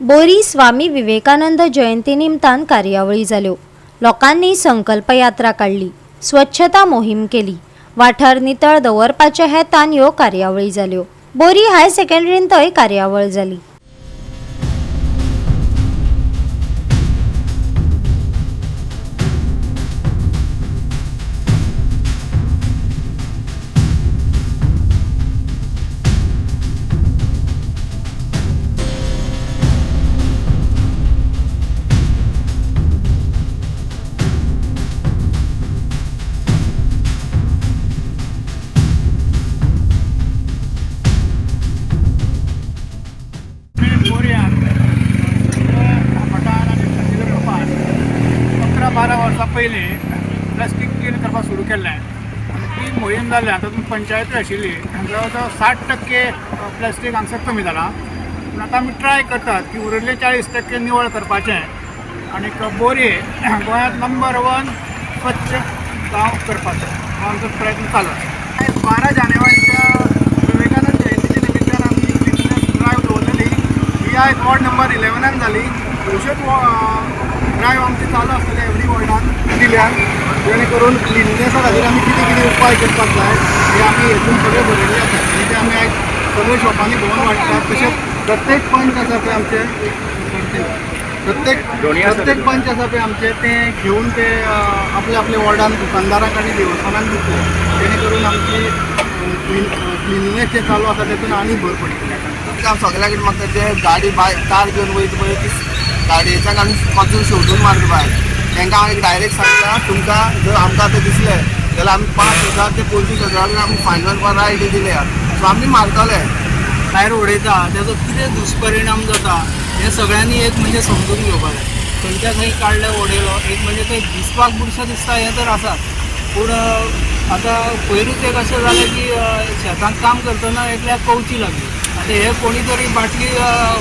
बोरी स्वामी विवेकानंद जयंती निमतान कार्यावळी जाल्यो। लोकांनी संकल्प यात्रा काढली, स्वच्छता मोहीम केली, वाठार नितळ दवरपाचे हेतान ह्यो कार्यावळी जाल्यो। बोरी हायर सेकंडरीन थंय कार्यावळ जाली। बारा वर्सां पयलीं प्लास्टीक क्लीन करपाक सुरू केल्लें। ती मोहीम जाली, तातूंत पंचायत आशिल्ली, जवळ जवळ 60% प्लास्टीक हांगसर कमी जाला। पूण आतां आमी ट्राय करतात की उरिल्ले 40% निवळ करपाचें आनी बोरी गोंयांत नंबर 1 स्वच्छ गांव करपाचो हो आमचो प्रयत्न चालू आसा। 12 जानेवारीच्या विवेकानंद जयंतीच्या निमित्तान आमी क्लिननेस ड्रायव्ह दवरलेली। ही आयज वॉर्ड नंबर 11 जाली। अश्योच ड्रायव्ह आमची चालू आसतली एवरी वॉर्डान जिल्ल्यान, जेणे करून क्लिननेसा खातीर आमी कितें कितें उपाय करपाक जाय हे आमी हेतून सगळे बरयल्ले आसा। ते आमी आयज सगळे शॉपांनी भोंवून वाडटात। तशेंच प्रत्येक पंच आसा पळय आमचे, प्रत्येक पंच आसा पळय आमचे, ते घेवन ते आपल्या आपल्या वॉर्डान दुकानदारांक आनी देवस्थानांक दितले, जेणे करून आमची क्लिननेस जे चालू आसा तेतून आनी भर पडटली। सगळ्या कितें म्हाका ते गाडी कार घेवन वयता पळय ती गाडयेच्याक आमी पासून शेवटून मारता भायर, तांकां हांव डायरेक्ट सांगता, तुमकां जर आमकां आतां दिसलें जाल्यार आमी 5,000 ते 25,000 आमी फायन मारपाक रायट दिल्या, सो आमी मारतले। भायर उडयता तेजो कितें दुश्परिणाम जाता हें सगळ्यांनी एक म्हणजे समजून घेवपाक जाय। खंयच्या खंय काडले उडयलो, एक म्हणजे थंय दिसपाक बुरशें दिसता हें तर आसात, पूण आतां पयरूच एक अशें जालें की शेतांत काम करतना एकल्याक कवची लागली। आतां हे कोणी तरी बाटली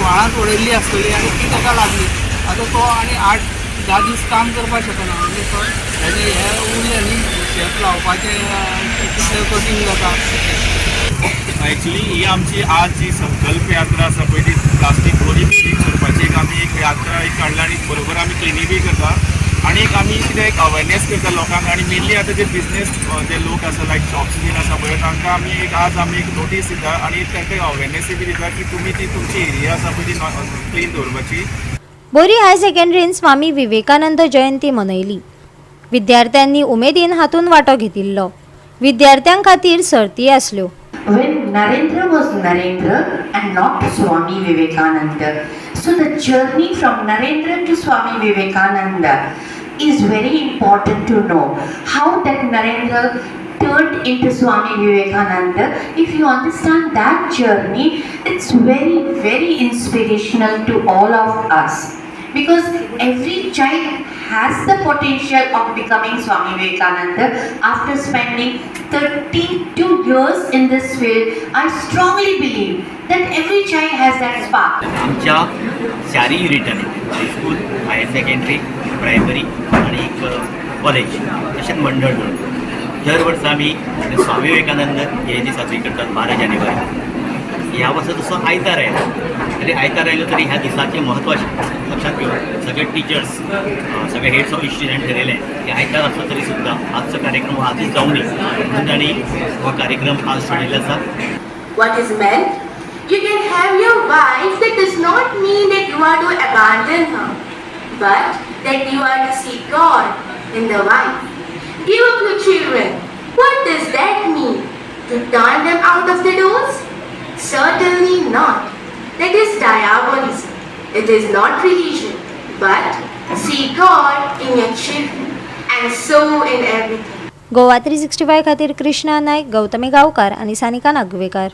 व्हाळांत उडयल्ली आसतली आनी ती ताका लागली। आतां तो आनी 8-10 दीस काम करपाक शकना, म्हणजे तो हे उरलें न्ही शेत लावपाचें कितलें कठीण जाता। एक्चुअली ही आमची आज जी संकल्प यात्रा आसा पळय ती प्लास्टीक बोरी क्लीन करपाची एक यात्रा काडला आनी बरोबर आमी क्लिनिकूय करता आनी आमी कितें एक अवेरनेस करता लोकांक। आनी मेनली आतां जे बिजनेस जे लोक आसा लायक शॉप्स बीन आसा पळय तांकां आमी आज एक नोटीस दिता आनी तांकां अवेरनेसूय बी दिता की तुमी ती तुमची एरिया आसा पळय ती क्लीन दवरपाची। बोरी हायर सेकंडरीन स्वामी विवेकानंद जयंती मनयली। विद्यार्थ्यांनी उमेदीन हातून वांटो घेतिल्लो। विद्यार्थ्यां खातीर सर्ती आसल्यो। When Narendra was Narendra and not Swami Vivekananda. So the journey from Narendra to Swami Vivekananda is very important to know. How that Narendra turned into Swami Vivekananda. If you understand that journey, it's very, very inspirational to all of us. Because every child has the potential of becoming Swami Vivekananda after spending 32 years in this field. I strongly believe that every child has that spark. आमच्या 4 युनिटांनी high school, higher secondary, primary आणि college तशेंच मंडळ म्हणून दर वर्सा आमी स्वामी विवेकानंद जयंती साजरी करतात 12 जानेवारी। ह्या वर्सा तसो आयतार आयला, तरी आयतार आयलो तरी ह्या दिसाचें म्हत्व लक्षात घेवन सगळे टीचर्स, सगळे हेड्स ऑफ इन्स्टिट्यूट ठरयलें की आयतार आसलो तरी सुद्दां आजचो कार्यक्रम आजूच जावं न्ही म्हणून तांणी हो कार्यक्रम आज ठरयल्लो आसा। What is meant? You can have your wife. That does not mean that you are to abandon her, but that you are to seek God in the wife. Give up your children. What does that mean? To turn them out of the doors? Certainly not. That is diabolism. It is not religion, but see God in your children and so in everything. Goa 365 खातीर कृष्णा नायक, गौतमी गांवकार आनी सानिका नागवेकार।